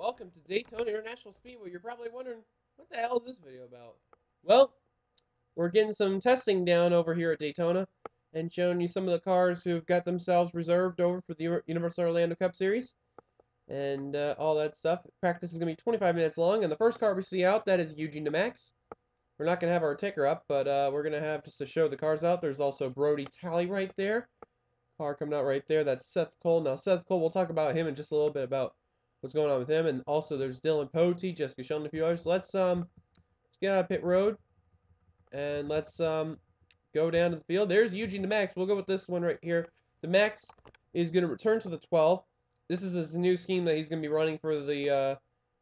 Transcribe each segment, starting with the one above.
welcome to Daytona International Speedway. You're probably wondering, what the hell is this video about? Well, we're getting some testing down over here at Daytona and showing you some of the cars who've got themselves reserved over for the Universal Orlando Cup Series and all that stuff. Practice is going to be 25 minutes long, and the first car we see out, that is Eugene DeMax. We're not going to have our ticker up, but we're going to have just to show the cars out. There's also Brody Talley right there. Car coming out right there. That's Seth Cole. Now, Seth Cole, we'll talk about him in just a little bit about what's going on with him. And also, there's Dylan Potey, Jessica Sheldon, a few others. Let's get out of pit road and let's go down to the field. There's Eugene DeMax. We'll go with this one right here. DeMax is going to return to the 12. This is his new scheme that he's going to be running for the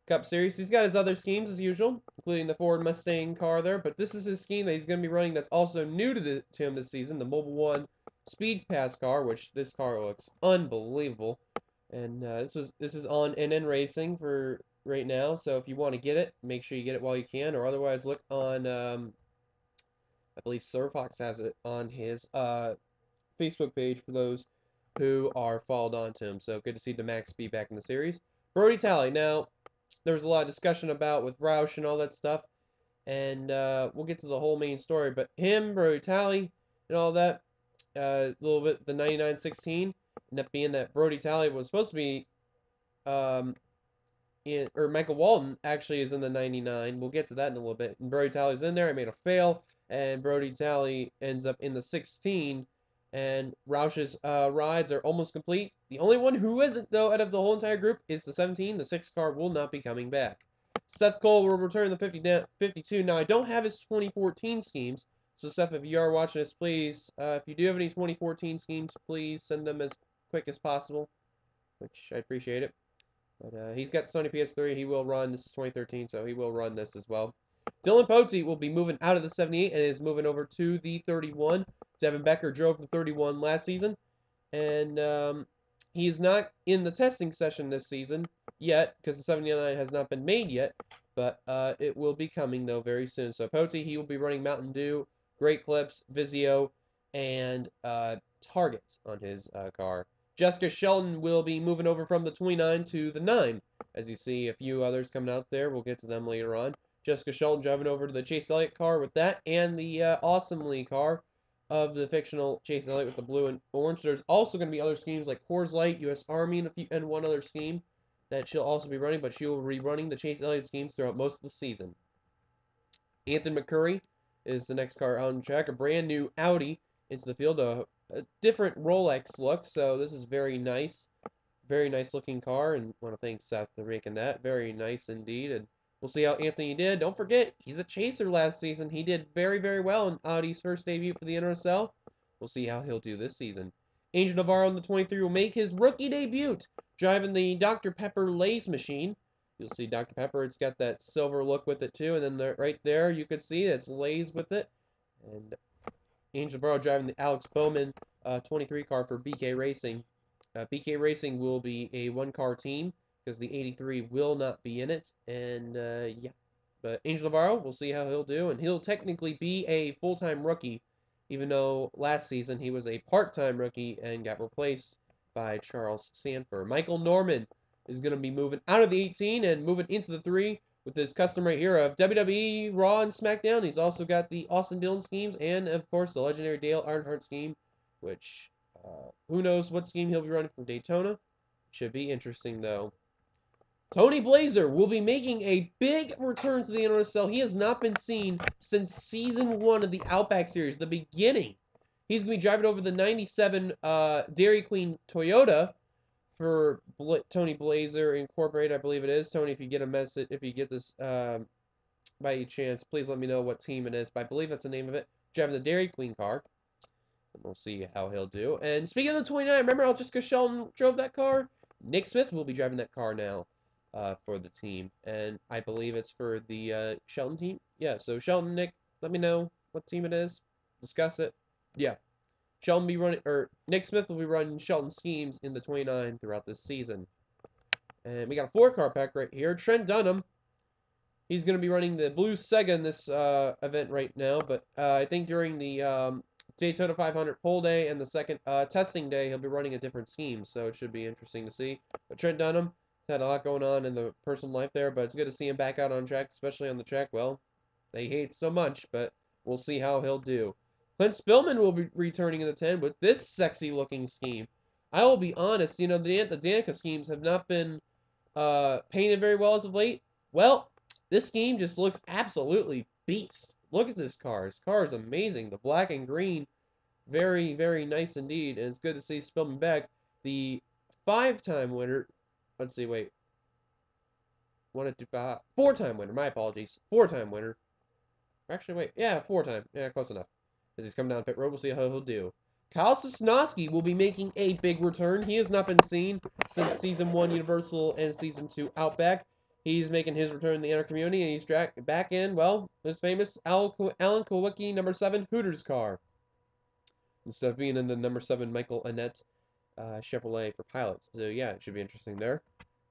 Cup Series. He's got his other schemes as usual, including the Ford Mustang car there. But this is his scheme that he's going to be running that's also new to him this season, the Mobile One Speed Pass car, which this car looks unbelievable. And this is on NN Racing for right now. So if you want to get it, make sure you get it while you can, or otherwise look on. I believe Sir Fox has it on his Facebook page for those who are followed onto him. So good to see DeMax be back in the series. Brody Talley. Now, there was a lot of discussion about with Roush and all that stuff, and we'll get to the whole main story. But him, Brody Talley, and all that, a little bit the 99-16 ended up being that Brody Talley was supposed to be, or Michael Walton actually is in the 99. We'll get to that in a little bit. And Brody Talley's in there. I made a fail, and Brody Talley ends up in the 16. And Roush's rides are almost complete. The only one who isn't, though, out of the whole entire group is the 17. The 6 car will not be coming back. Seth Cole will return the 52. Now, I don't have his 2014 schemes. So, Seth, if you are watching this, please, if you do have any 2014 schemes, please send them as quick as possible, which I appreciate it. But he's got the Sony PS3. He will run. This is 2013, so he will run this as well. Dylan Potey will be moving out of the 78 and is moving over to the 31. Devin Becker drove the 31 last season, and he is not in the testing session this season yet because the 79 has not been made yet, but it will be coming, though, very soon. So Potey, he will be running Mountain Dew, Great Clips, Vizio, and Target on his car. Jessica Sheldon will be moving over from the 29 to the 9. As you see, a few others coming out there. We'll get to them later on. Jessica Sheldon driving over to the Chase Elliott car with that, and the Awesomely car of the fictional Chase Elliott with the blue and orange. There's also going to be other schemes like Coors Light, U.S. Army, and one other scheme that she'll also be running, but she will be running the Chase Elliott schemes throughout most of the season. Anthony McCurry is the next car on track. A brand new Audi into the field, a different Rolex look, so this is very nice. Very nice looking car, and I want to thank Seth for making that. Very nice indeed, and we'll see how Anthony did. Don't forget, he's a chaser last season. He did very, very well in Audi's first debut for the NRSL. We'll see how he'll do this season. Angel Navarro on the 23 will make his rookie debut, driving the Dr. Pepper Lay's machine. You'll see Dr. Pepper, it's got that silver look with it too, and then right there you can see it's Lay's with it. And Angel Navarro driving the Alex Bowman 23 car for BK Racing. BK Racing will be a one-car team because the 83 will not be in it. And, yeah. But Angel Navarro, we'll see how he'll do. And he'll technically be a full-time rookie, even though last season he was a part-time rookie and got replaced by Charles Sanford. Michael Norman is going to be moving out of the 18 and moving into the 3 with his custom right here of WWE, Raw, and SmackDown. He's also got the Austin Dillon schemes and, of course, the legendary Dale Earnhardt scheme, which who knows what scheme he'll be running from Daytona. Should be interesting, though. Tony Blazer will be making a big return to the NRSL. He has not been seen since Season 1 of the Outback Series, the beginning. He's going to be driving over the 97 Dairy Queen Toyota for Tony Blazer Incorporated, I believe it is. Tony, if you get a message, if you get this by any chance, please let me know what team it is. But I believe that's the name of it. Driving the Dairy Queen car. And we'll see how he'll do. And speaking of the 29, remember how Jessica Sheldon drove that car? Nick Smith will be driving that car now for the team. And I believe it's for the Sheldon team. Yeah, so Sheldon, Nick, let me know what team it is. Discuss it. Yeah. Sheldon be running, or Nick Smith will be running Sheldon schemes in the 29 throughout this season. And we got a 4-car pack right here. Trent Dunham. He's going to be running the Blue Sega in this event right now. But I think during the Daytona 500 pole day and the second testing day, he'll be running a different scheme, so it should be interesting to see. But Trent Dunham Had a lot going on in the personal life there, but it's good to see him back out on track, especially on the track. Well, they hate so much, but we'll see how he'll do. Clint Spillman will be returning in the 10 with this sexy-looking scheme. I will be honest, the Danica schemes have not been painted very well as of late. Well, this scheme just looks absolutely beast. Look at this car. This car is amazing. The black and green, very, very nice indeed. And it's good to see Spillman back. The 5-time winner. Let's see, wait. 4-time winner. My apologies. 4-time winner. Actually, wait. Yeah, 4-time. Yeah, close enough. As he's coming down pit road, we'll see how he'll do. Kyle Sosnowski will be making a big return. He has not been seen since Season 1 Universal and Season 2 Outback. He's making his return in the inner community, and he's back in, well, his famous Alan Kowicki number 7 Hooters car. Instead of being in the number 7 Michael Annette Chevrolet for pilots. So, yeah, it should be interesting there.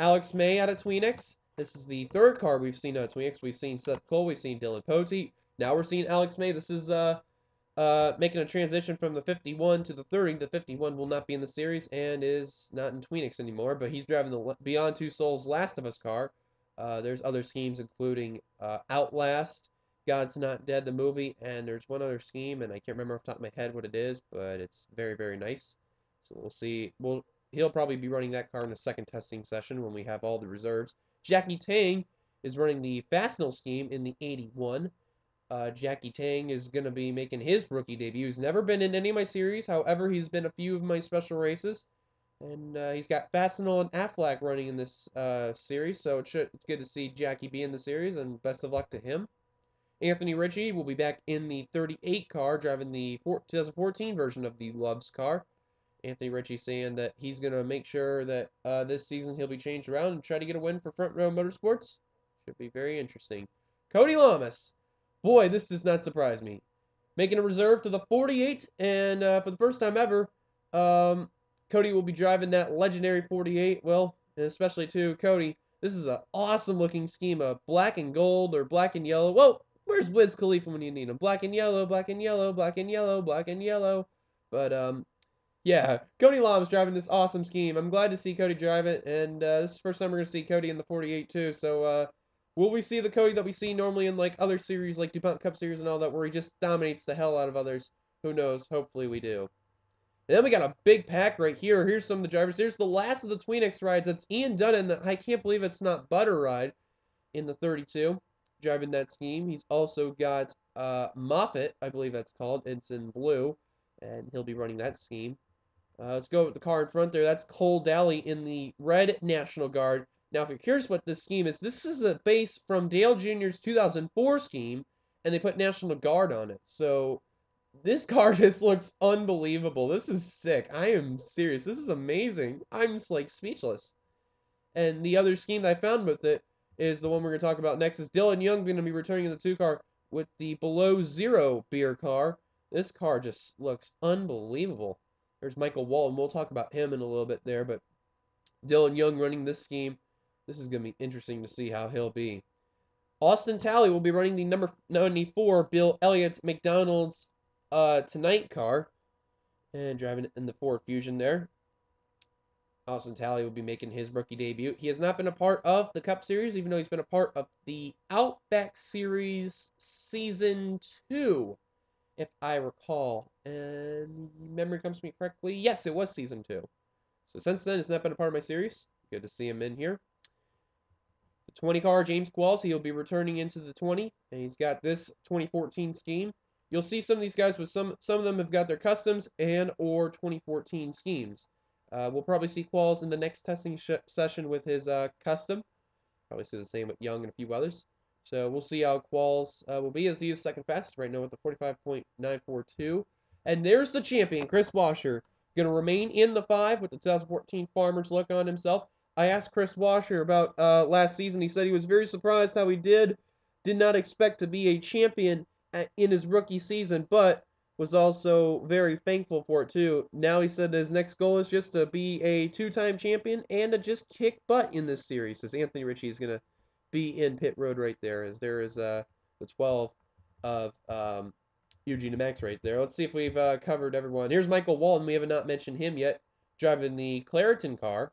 Alex May out of Tweenix. This is the 3rd car we've seen out of Tweenix. We've seen Seth Cole. We've seen Dylan Poteet. Now we're seeing Alex May. This is making a transition from the 51 to the 30. The 51 will not be in the series and is not in Tweenix anymore, but he's driving the Beyond Two Souls Last of Us car. There's other schemes including Outlast, God's Not Dead, the movie, and there's one other scheme, and I can't remember off the top of my head what it is, but it's very, very nice. So we'll see. He'll probably be running that car in the second testing session when we have all the reserves. Jackie Tang is running the Fastnell scheme in the 81. Jackie Tang is going to be making his rookie debut. He's never been in any of my series. However, he's been a few of my special races. And he's got Fastenal and Aflac running in this series. So it's good to see Jackie be in the series. And best of luck to him. Anthony Ritchie will be back in the 38 car, driving the 2014 version of the Loves car. Anthony Ritchie saying that he's going to make sure that this season he'll be changed around and try to get a win for Front Row Motorsports. Should be very interesting. Cody Lamas. Boy, this does not surprise me. Making a reserve to the 48, and for the first time ever, Cody will be driving that legendary 48. Well, and especially to Cody, this is an awesome-looking scheme of black and gold or black and yellow. Well, where's Wiz Khalifa when you need him? Black and yellow, black and yellow, black and yellow, black and yellow. But, yeah, Cody Lom's driving this awesome scheme. I'm glad to see Cody drive it, and this is the first time we're going to see Cody in the 48, too, so, will we see the Cody that we see normally in, like, other series, like DuPont Cup Series and all that, where he just dominates the hell out of others? Who knows? Hopefully we do. And then we got a big pack right here. Here's some of the drivers. Here's the last of the Tweenix rides. That's Ian Dunn, I can't believe it's not Butter Ride in the 32, driving that scheme. He's also got Moffitt, I believe that's called. It's in blue, and he'll be running that scheme. Let's go with the car in front there. That's Cole Daly in the red National Guard. Now, if you're curious what this scheme is, this is a base from Dale Jr.'s 2004 scheme, and they put National Guard on it. So, this car just looks unbelievable. This is sick. I am serious. This is amazing. I'm just, like, speechless. And the other scheme that I found with it is the one we're going to talk about next. Is Dylan Young going to be returning in the 2 car with the Below Zero beer car. This car just looks unbelievable. There's Michael Walton. We'll talk about him in a little bit there, but Dylan Young running this scheme. This is going to be interesting to see how he'll be. Austin Talley will be running the number 94 Bill Elliott McDonald's Tonight car and driving it in the Ford Fusion there. Austin Talley will be making his rookie debut. He has not been a part of the Cup Series, even though he's been a part of the Outback Series Season 2. If I recall, and memory comes to me correctly, yes, it was Season 2. So since then, it's not been a part of my series. Good to see him in here. The 20 car, James Qualls, he'll be returning into the 20, and he's got this 2014 scheme. You'll see some of these guys with some of them have got their customs and or 2014 schemes. We'll probably see Qualls in the next testing session with his custom. Probably see the same with Young and a few others. So we'll see how Qualls will be, as he is second fastest right now with the 45.942. And there's the champion, Chris Washer, going to remain in the 5 with the 2014 Farmer's look on himself. I asked Chris Washer about last season. He said he was very surprised how he did not expect to be a champion in his rookie season, but was also very thankful for it too. Now he said his next goal is just to be a 2-time champion and to just kick butt in this series, as Anthony Ritchie is going to be in pit road right there, as there is the 12 of Eugene and Max right there. Let's see if we've covered everyone. Here's Michael Walton. We have not mentioned him yet, driving the Claritin car.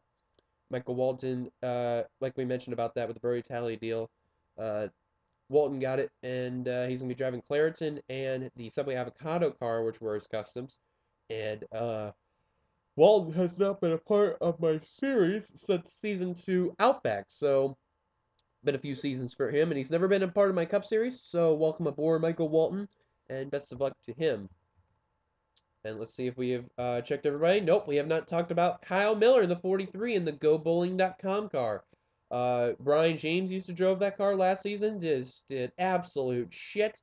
Michael Walton, like we mentioned about that with the Brody Talley deal, uh, Walton got it, and he's going to be driving Claritin and the Subway Avocado car, which were his customs. And Walton has not been a part of my series since season 2 Outback, so been a few seasons for him, and he's never been a part of my Cup series. So welcome aboard, Michael Walton, and best of luck to him. And let's see if we have checked everybody. Nope, we have not talked about Kyle Miller, the 43 in the GoBowling.com car. Brian James used to drove that car last season. Did absolute shit.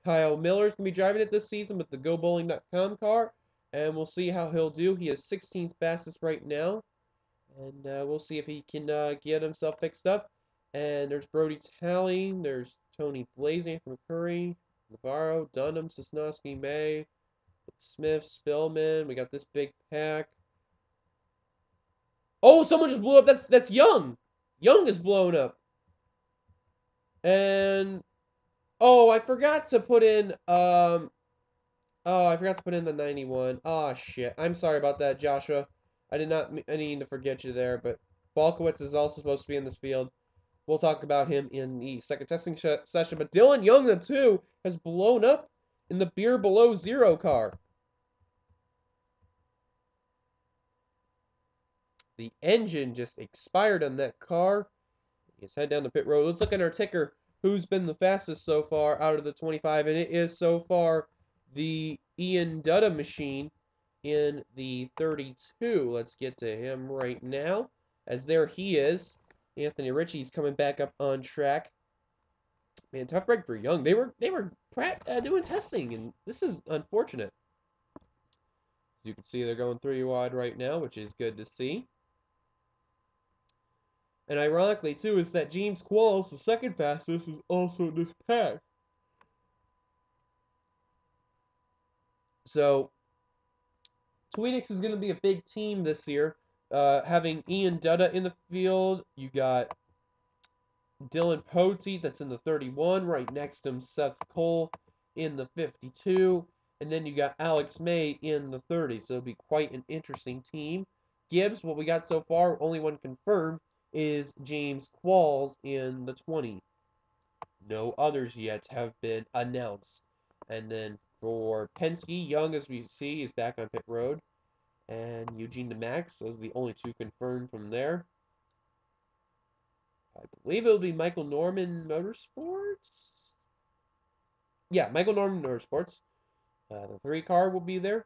Kyle Miller's going to be driving it this season with the GoBowling.com car. And we'll see how he'll do. He is 16th fastest right now. And we'll see if he can get himself fixed up. And there's Brody Talley. There's Tony Blazing from Curry. Navarro, Dunham, Sosnowski, May. Smith, Spillman. We got this big pack. Oh, someone just blew up. That's Young. Young is blown up. And oh, I forgot to put in I forgot to put in the 91. Oh shit. I'm sorry about that, Joshua. I didn't mean to forget you there, but Balkowitz is also supposed to be in this field. We'll talk about him in the second testing session. But Dylan Young, the 2, has blown up in the Beer Below Zero car. The engine just expired on that car. Let's head down the pit road. Let's look at our ticker. Who's been the fastest so far out of the 25? And it is so far the Ian Dutta machine in the 32. Let's get to him right now. As there he is. Anthony Ritchie's coming back up on track. Man, tough break for Young. They were doing testing, and this is unfortunate. As you can see, they're going 3 wide right now, which is good to see. And ironically, too, is that James Qualls, the second fastest, is also in this pack. So, Tweedix is going to be a big team this year. Having Ian Dutta in the field, you got Dylan Poteet, that's in the 31, right next to him, Seth Cole in the 52, and then you got Alex May in the 30, so it'll be quite an interesting team. Gibbs, what we got so far, only one confirmed, is James Qualls in the 20. No others yet have been announced. And then for Penske, Young, as we see, is back on pit road. And Eugene DeMax, those are the only 2 confirmed from there. I believe it'll be Michael Norman Motorsports. Yeah, Michael Norman Motorsports. The 3 car will be there.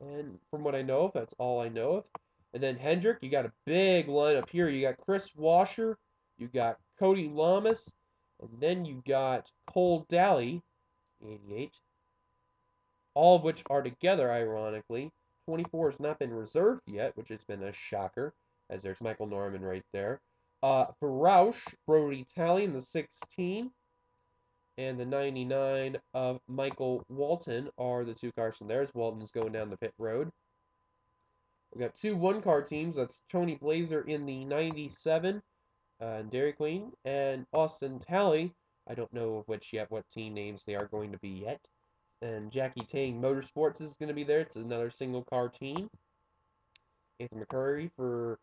And from what I know of, that's all I know of. And then Hendrick, you got a big lineup here. You got Chris Washer, you got Cody Lamas, and then you got Cole Daly, 88. All of which are together, ironically. 24 has not been reserved yet, which has been a shocker, as there's Michael Norman right there. For Roush, Brody Talley in the 16, and the 99 of Michael Walton are the 2 cars from there, as Walton's going down the pit road. We got 2 one-car teams. That's Tony Blazer in the 97, and Dairy Queen, and Austin Talley. I don't know of which yet, what team names they are going to be yet. And Jackie Tang Motorsports is going to be there. It's another single-car team. Anthony McCurry for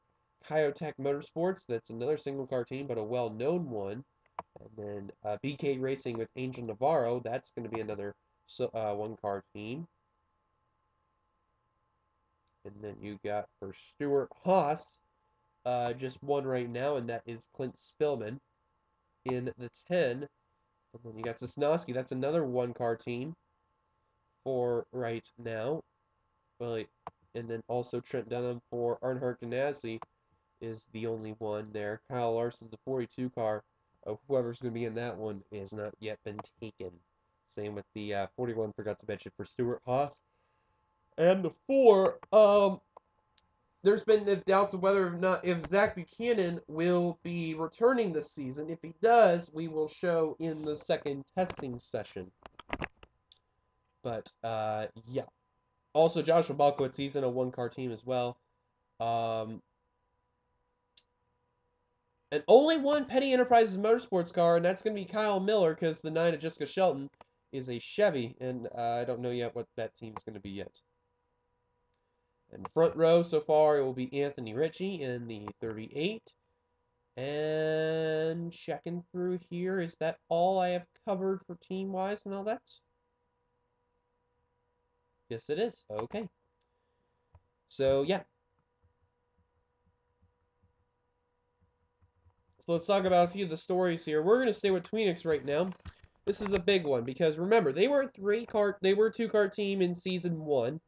Kyotech Motorsports. That's another single-car team, but a well-known one. And then BK Racing with Angel Navarro. That's going to be another one-car team. And then you got for Stuart Haas, just one right now, and that is Clint Spillman in the 10. And then you got Sosnowski. That's another one-car team for right now. Well, and then also Trent Dunham for Earnhardt Ganassi is the only one there. Kyle Larson, the 42 car, whoever's going to be in that one, has not yet been taken. Same with the 41, forgot to mention, for Stuart Haas. And the 4, there's been doubts of whether or not if Zach Buchanan will be returning this season. If he does, we will show in the second testing session. But, yeah. Also, Joshua Balkowitz, he's in a one-car team as well. And only one Petty Enterprises Motorsports car, and that's going to be Kyle Miller, because the 9 of Jessica Shelton is a Chevy, and I don't know yet what that team's going to be yet. And front row so far, it will be Anthony Ritchie in the 38. And checking through here, is that all I have covered for team-wise and all that? Yes, it is. Okay. So, yeah. So let's talk about a few of the stories here. We're going to stay with Tweenix right now. This is a big one because remember, they were a two-card team in season 1.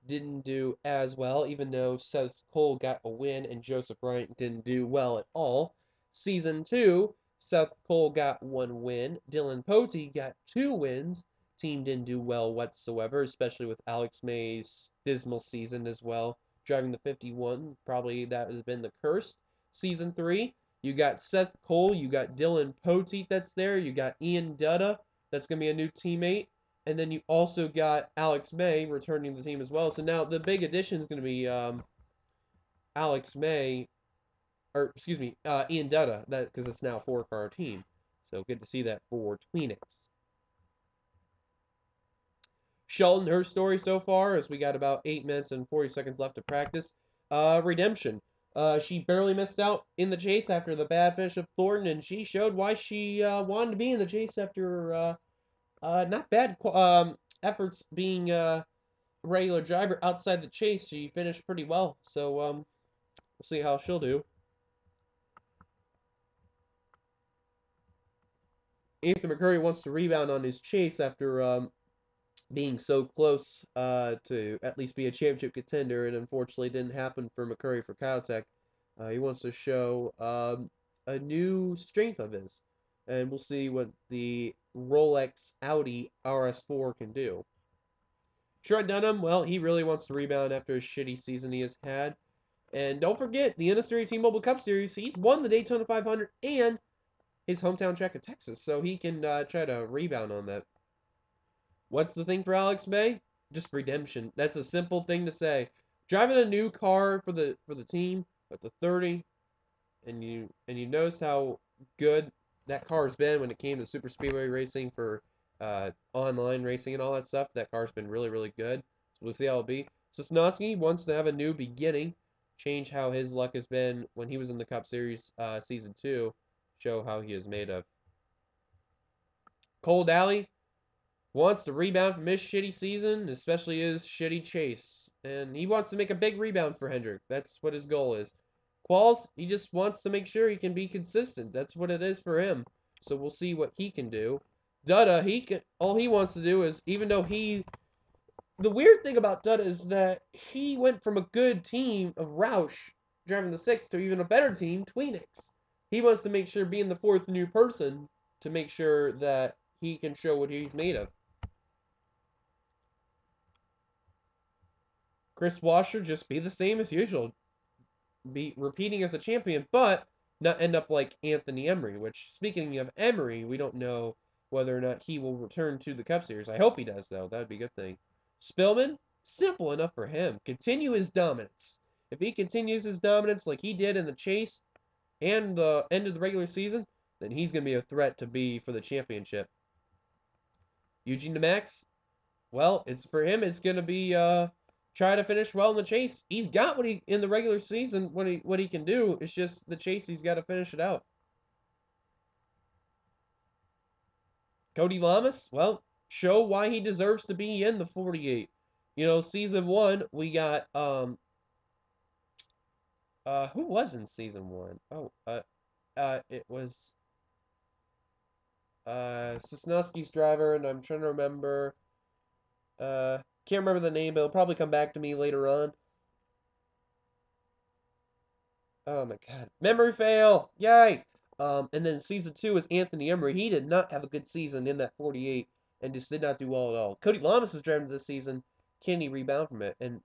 Didn't do as well, even though Seth Cole got a win and Joseph Bryant didn't do well at all. Season 2, Seth Cole got 1 win. Dylan Pote got 2 wins. Team didn't do well whatsoever, especially with Alex May's dismal season as well. Driving the 51, probably that has been the curse. Season 3, you got Seth Cole, you got Dylan Pote that's there, you got Ian Dutta, that's going to be a new teammate. And then you also got Alex May returning to the team as well. So now the big addition is going to be Alex May, or excuse me, Ian Dutta, because it's now a 4-car team. So good to see that for Tweenix. Shelton, her story so far is we got about 8 minutes and 40 seconds left to practice. Redemption. She barely missed out in the chase after the bad finish of Thornton, and she showed why she wanted to be in the chase after not bad efforts being a regular driver outside the chase. She finished pretty well, so we'll see how she'll do. Ethan McCurry wants to rebound on his chase after being so close to at least be a championship contender, and unfortunately didn't happen for McCurry for Caltech. He wants to show a new strength of his, and we'll see what the Rolex Audi RS4 can do. Trent Dunham, well, he really wants to rebound after a shitty season he has had. And don't forget, the NSRA T-Mobile Cup Series, he's won the Daytona 500 and his hometown track of Texas, so he can try to rebound on that. What's the thing for Alex May? Just redemption. That's a simple thing to say. Driving a new car for the team at the 30, and you notice how good that car's been when it came to super speedway racing for online racing and all that stuff. That car's been really, really good. So we'll see how it'll be. Sosnowski wants to have a new beginning, change how his luck has been when he was in the Cup Series Season 2, show how he is made of. Cole Daly wants to rebound from his shitty season, especially his shitty chase. And he wants to make a big rebound for Hendrick. That's what his goal is. Qualls, he just wants to make sure he can be consistent. That's what it is for him. So we'll see what he can do. Dutta, all he wants to do is, even though the weird thing about Dutta is that he went from a good team of Roush driving the 6 to even a better team, Tweenix. He wants to make sure being the 4th new person to make sure that he can show what he's made of. Chris Washer, just be the same as usual. Be repeating as a champion, but not end up like Anthony Emery, which, speaking of Emery, we don't know whether or not he will return to the Cup Series. I hope he does, though. That would be a good thing. Spillman, simple enough for him. Continue his dominance. If he continues his dominance like he did in the chase and the end of the regular season, then he's going to be a threat to be for the championship. Eugene DeMax, well, it's for him. It's going to be try to finish well in the chase. He's got what he in the regular season. What he can do. It's just the chase. He's got to finish it out. Cody Lamas, well, show why he deserves to be in the 48. You know, season 1 we got who was in season 1? Oh, it was Sosnowski's driver, and I'm trying to remember. Can't remember the name, but it'll probably come back to me later on. Oh my god. Memory fail! Yay! And then season 2 is Anthony Emery. He did not have a good season in that 48 and just did not do well at all. Cody Lamas is driving this season. Can he rebound from it? And,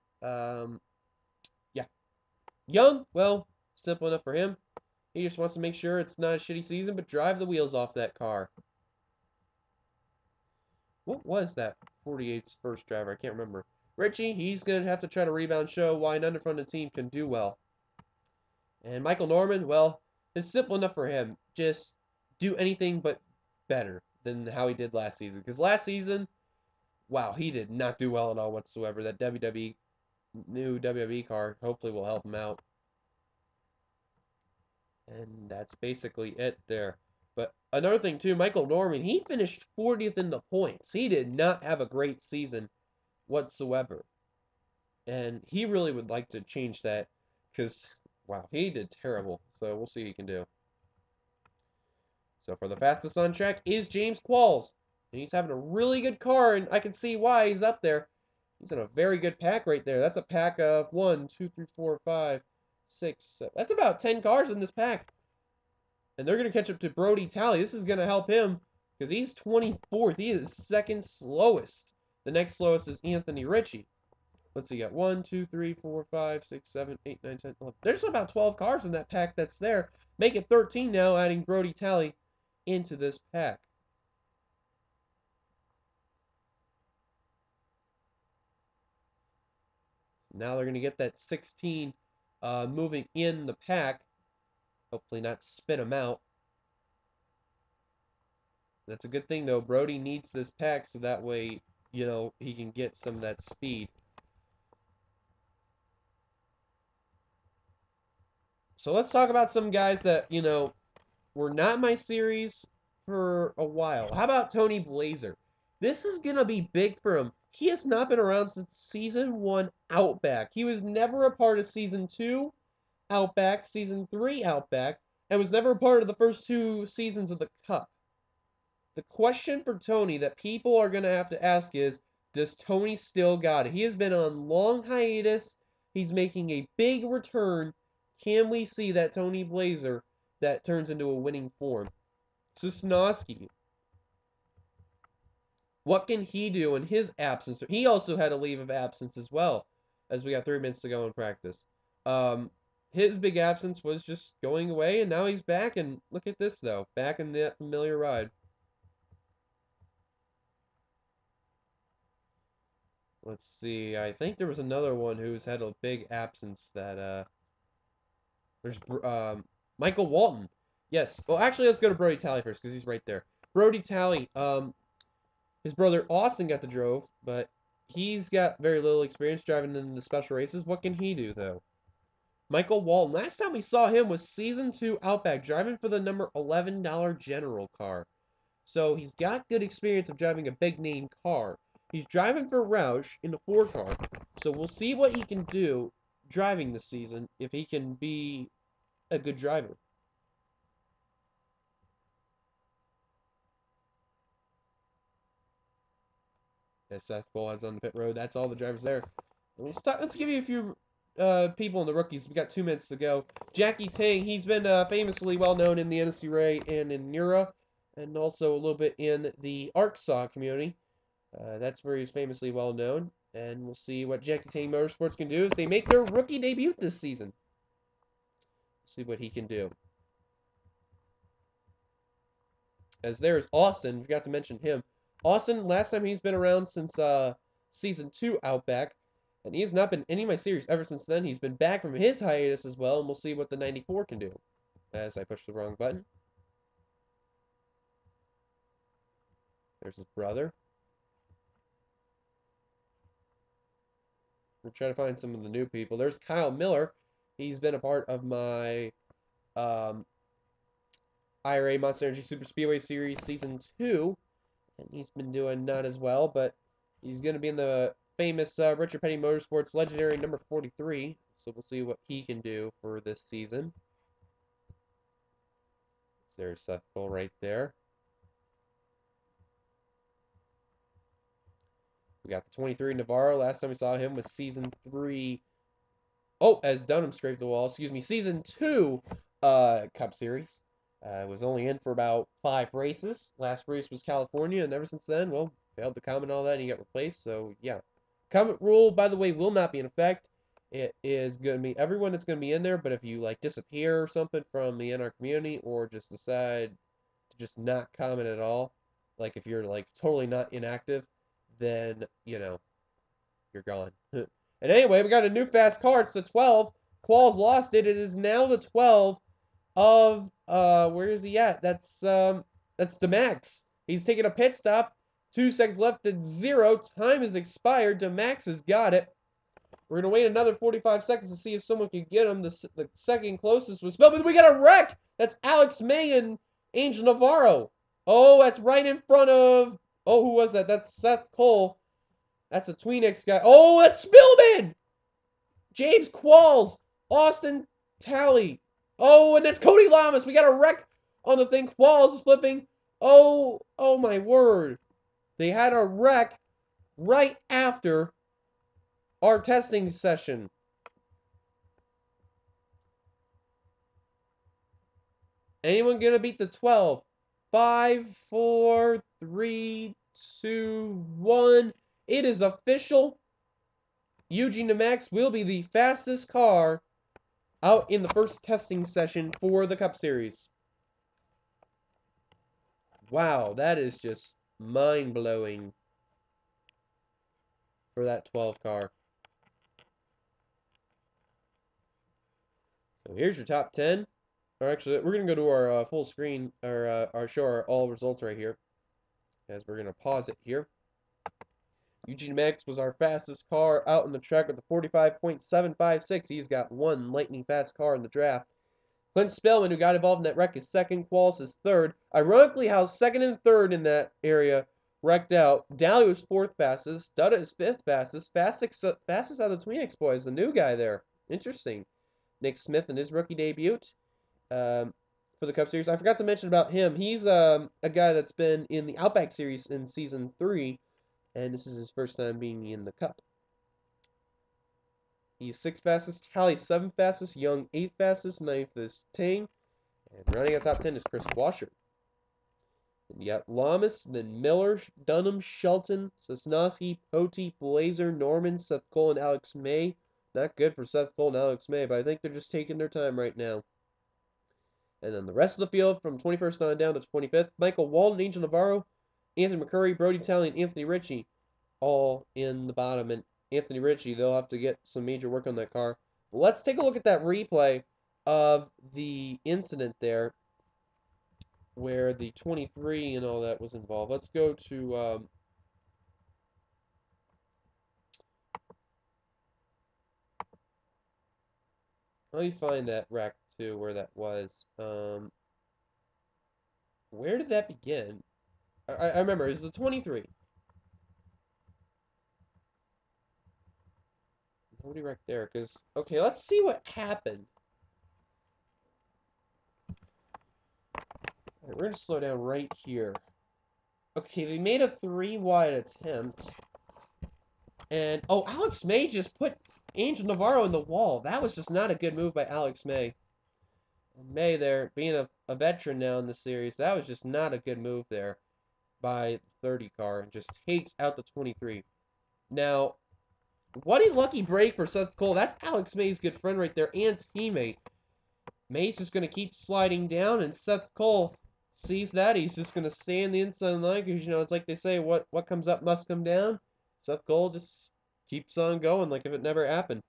yeah. Young, well, simple enough for him. He just wants to make sure it's not a shitty season, but drive the wheels off that car. What was that 48's first driver? I can't remember. Richie, he's going to have to try to rebound, show why an underfunded team can do well. And Michael Norman, well, it's simple enough for him. Just do anything but better than how he did last season. Because last season, wow, he did not do well at all whatsoever. That WWE new WWE car. Hopefully will help him out. And that's basically it there. But another thing too, Michael Norman, he finished 40th in the points. He did not have a great season whatsoever. And he really would like to change that because, wow, he did terrible. So we'll see what he can do. So for the fastest on track is James Qualls. And he's having a really good car, and I can see why he's up there. He's in a very good pack right there. That's a pack of 1, 2, 3, 4, 5, 6, 7. That's about 10 cars in this pack. And they're going to catch up to Brody Talley. This is going to help him because he's 24th. He is second slowest. The next slowest is Anthony Ritchie. Let's see, you got 1, 2, 3, 4, 5, 6, 7, 8, 9, 10, 11. There's about 12 cars in that pack that's there. Make it 13 now, adding Brody Talley into this pack. Now they're going to get that 16 moving in the pack. Hopefully not spin them out. That's a good thing, though. Brody needs this pack so that way, you know, he can get some of that speed. So let's talk about some guys that, you know, were not in my series for a while. How about Tony Blazer? This is going to be big for him. He has not been around since Season 1 Outback. He was never a part of Season 2 Outback, Season 3 Outback, and was never a part of the first 2 seasons of the Cup. The question for Tony that people are going to have to ask is, does Tony still got it? He has been on long hiatus. He's making a big return. Can we see that Tony Blazer that turns into a winning form? Sosnowski. What can he do in his absence? He also had a leave of absence as well, as we got 3 minutes to go in practice. His big absence was just going away, and now he's back, and look at this, though. Back in that familiar ride. Let's see. I think there was another one who's had a big absence that, there's, Michael Walton. Yes. Well, actually, let's go to Brody Talley first, because he's right there. Brody Talley, his brother Austin got the drove, but he's got very little experience driving in the special races. What can he do, though? Michael Walton. Last time we saw him was Season 2 Outback, driving for the number $11 General car. So he's got good experience of driving a big-name car. He's driving for Roush in the 4 car. So we'll see what he can do driving this season, if he can be a good driver. As Seth Bullhead's on the pit road, that's all the drivers there. Let's give you a few people in the rookies. We got 2 minutes to go. Jackie Tang, he's been famously well known in the NSC and in NERA, and also a little bit in the ARCSAW community. That's where he's famously well known. And we'll see what Jackie Tang Motorsports can do as they make their rookie debut this season. See what he can do. As there's Austin, forgot to mention him. Austin, last time he's been around since Season 2 Outback, and he has not been in any of my series ever since then. He's been back from his hiatus as well, and we'll see what the 94 can do. As I push the wrong button. There's his brother. We'll try to find some of the new people. There's Kyle Miller. He's been a part of my IRA Monster Energy Super Speedway Series Season 2. And he's been doing not as well, but he's going to be in the famous Richard Petty Motorsports Legendary number 43. So we'll see what he can do for this season. There's Seth Bull right there. We got the 23 Navarro. Last time we saw him was Season 3. Oh, as Dunham scraped the wall. Excuse me. Season 2 Cup Series. Was only in for about 5 races. Last race was California, and ever since then, well, failed to comment all that, and he got replaced. So, yeah. Comment rule, by the way, will not be in effect. It is going to be everyone that's going to be in there, but if you, like, disappear or something from the NR community or just decide to just not comment at all, like, if you're, like, totally not inactive, then, you know, you're gone. And anyway, we got a new fast car. It's the 12. Qualls lost it. It is now the 12 of, where is he at? That's DeMax. He's taking a pit stop. 2 seconds left at 0. Time has expired. DeMax has got it. We're going to wait another 45 seconds to see if someone can get him. The second closest was Spellman. We got a wreck! That's Alex May and Angel Navarro. Oh, that's right in front of... Oh, who was that? That's Seth Cole. That's a Tweenix guy. Oh, that's Spillman! James Qualls. Austin Talley. Oh, and that's Cody Lamas. We got a wreck on the thing. Qualls is flipping. Oh my word. They had a wreck right after our testing session. Anyone gonna beat the 12? 5, 4, 3, 2, 1. It is official. Eugene DeMax will be the fastest car out in the first testing session for the Cup Series. Wow, that is just mind-blowing for that 12 car. So here's your top 10. Or actually, we're going to go to our full screen, or show our all results right here. As we're going to pause it here. Eugene Max was our fastest car out in the track with a 45.756. He's got one lightning fast car in the draft. Clint Spellman, who got involved in that wreck, is second. Qualls is third. Ironically, how second and third in that area wrecked out. Dally was fourth fastest. Dutta is fifth fastest. Fastest out of the Tweenix boys. The new guy there. Interesting. Nick Smith in his rookie debut for the Cup Series. I forgot to mention about him. He's a guy that's been in the Outback Series in Season 3, and this is his first time being in the Cup. He's sixth fastest. Halley seventh fastest. Young eighth fastest. Ninth is Tang. And running at top 10 is Chris Washer. And you got Lamas, then Miller, Dunham, Shelton, Sosnowski, Pote, Blazer, Norman, Seth Cole, and Alex May. Not good for Seth Cole and Alex May, but I think they're just taking their time right now. And then the rest of the field from 21st on down to 25th. Michael Walden, Angel Navarro, Anthony McCurry, Brody Talley, and Anthony Ritchie all in the bottom. And Anthony Ritchie, they'll have to get some major work on that car. But let's take a look at that replay of the incident there where the 23 and all that was involved. Let's go to let me find that wreck too, where that was. Where did that begin? I remember, it was the 23. Nobody wrecked there, because... Okay, let's see what happened. Alright, we're going to slow down right here. Okay, they made a 3-wide attempt. And, oh, Alex May just put Angel Navarro in the wall. That was just not a good move by Alex May. And May there, being a veteran now in the series, that was just not a good move there by the 30 car. And just takes out the 23. Now, what a lucky break for Seth Cole. That's Alex May's good friend right there and teammate. May's just going to keep sliding down, and Seth Cole sees that. He's just going to stay in the inside line because, you know, it's like they say, what comes up must come down. Seth Cole just keeps on going like if it never happened.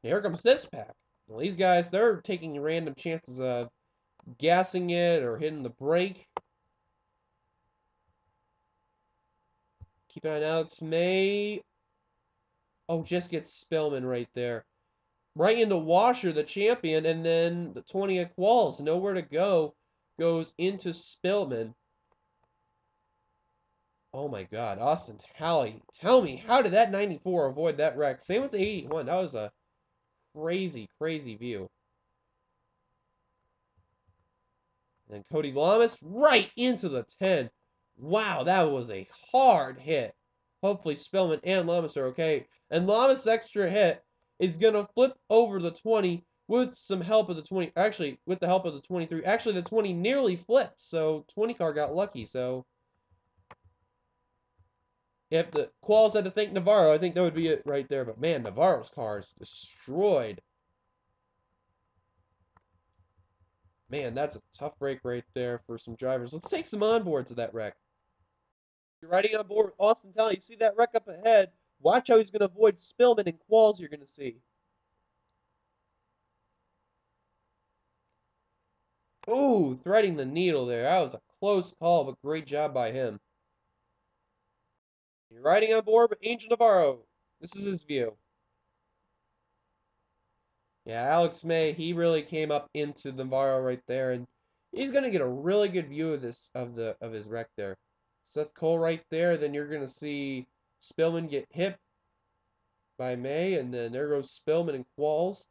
Here comes this pack. Well, these guys, they're taking random chances of gassing it or hitting the brake. Keep an eye on Alex May. Oh, just gets Spellman right there. Right into Washer, the champion, and then the 20 at Qualls. Nowhere to go. Goes into Spillman. Oh my God, Austin Talley. Tell me, how did that 94 avoid that wreck? Same with the 81. That was a crazy, crazy view. And then Cody Lamas right into the 10. Wow, that was a hard hit. Hopefully Spellman and Lamas are okay. And Lamas' extra hit is going to flip over the 20 with some help of the 20. Actually, with the help of the 23. Actually, the 20 nearly flipped, so 20 car got lucky. So if the Qualls had to thank Navarro, I think that would be it right there. But man, Navarro's car is destroyed. Man, that's a tough break right there for some drivers. Let's take some onboards of that wreck. You're riding on board with Austin Talley. You see that wreck up ahead. Watch how he's going to avoid Spillman and Qualls you're going to see. Ooh, threading the needle there. That was a close call, but great job by him. You're riding on board with Angel Navarro. This is his view. Yeah, Alex May, he really came up into Navarro right there, and he's gonna get a really good view of this of his wreck there. Seth Cole right there, then you're gonna see Spillman get hit by May, and then there goes Spillman and Qualls.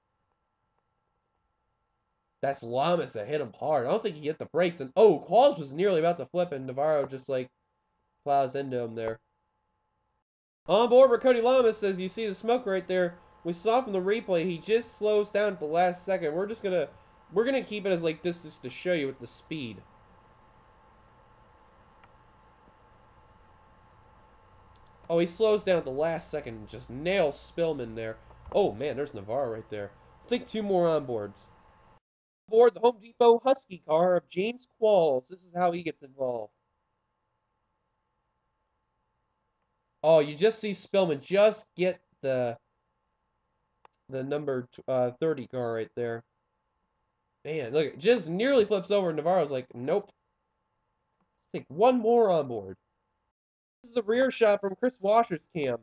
That's Lamas that hit him hard. I don't think he hit the brakes, and oh, Qualls was nearly about to flip, and Navarro just like plows into him there. On board with Cody Lamas, as you see the smoke right there, we saw from the replay, he just slows down at the last second. We're gonna keep it as like this just to show you with the speed. Oh, he slows down at the last second and just nails Spillman there. Oh man, there's Navarro right there. I think 2 more onboards. Aboard the Home Depot Husky car of James Qualls. This is how he gets involved. Oh, you just see Spillman just get the number 30 car right there. Man, look, it just nearly flips over. Navarro's like, nope. Let's take 1 more on board. This is the rear shot from Chris Washer's cam.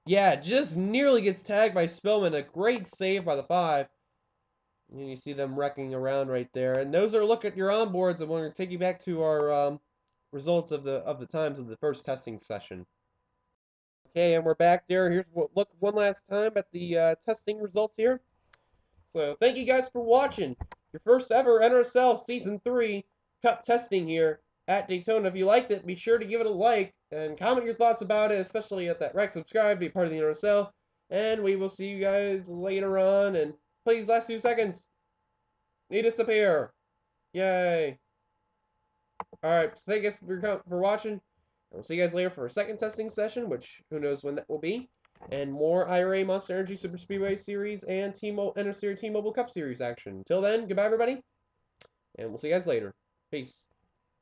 Yeah, just nearly gets tagged by Spillman. A great save by the 5. And you see them wrecking around right there. And those are a look at your onboards, and we're going to take you back to our results of the times of the first testing session. Okay, and we're back there. Here's what look one last time at the testing results here. So thank you guys for watching your first ever NRSL Season 3 Cup testing here at Daytona. If you liked it, be sure to give it a like and comment your thoughts about it, especially at that subscribe, be part of the NRSL. And we will see you guys later on. And please, last few seconds, they disappear. Yay. Alright, so thank you guys for watching. We'll see you guys later for a second testing session, which who knows when that will be. And more IRA Monster Energy Super Speedway Series and NRSL T-Mobile Cup Series action. Until then, goodbye everybody, and we'll see you guys later. Peace.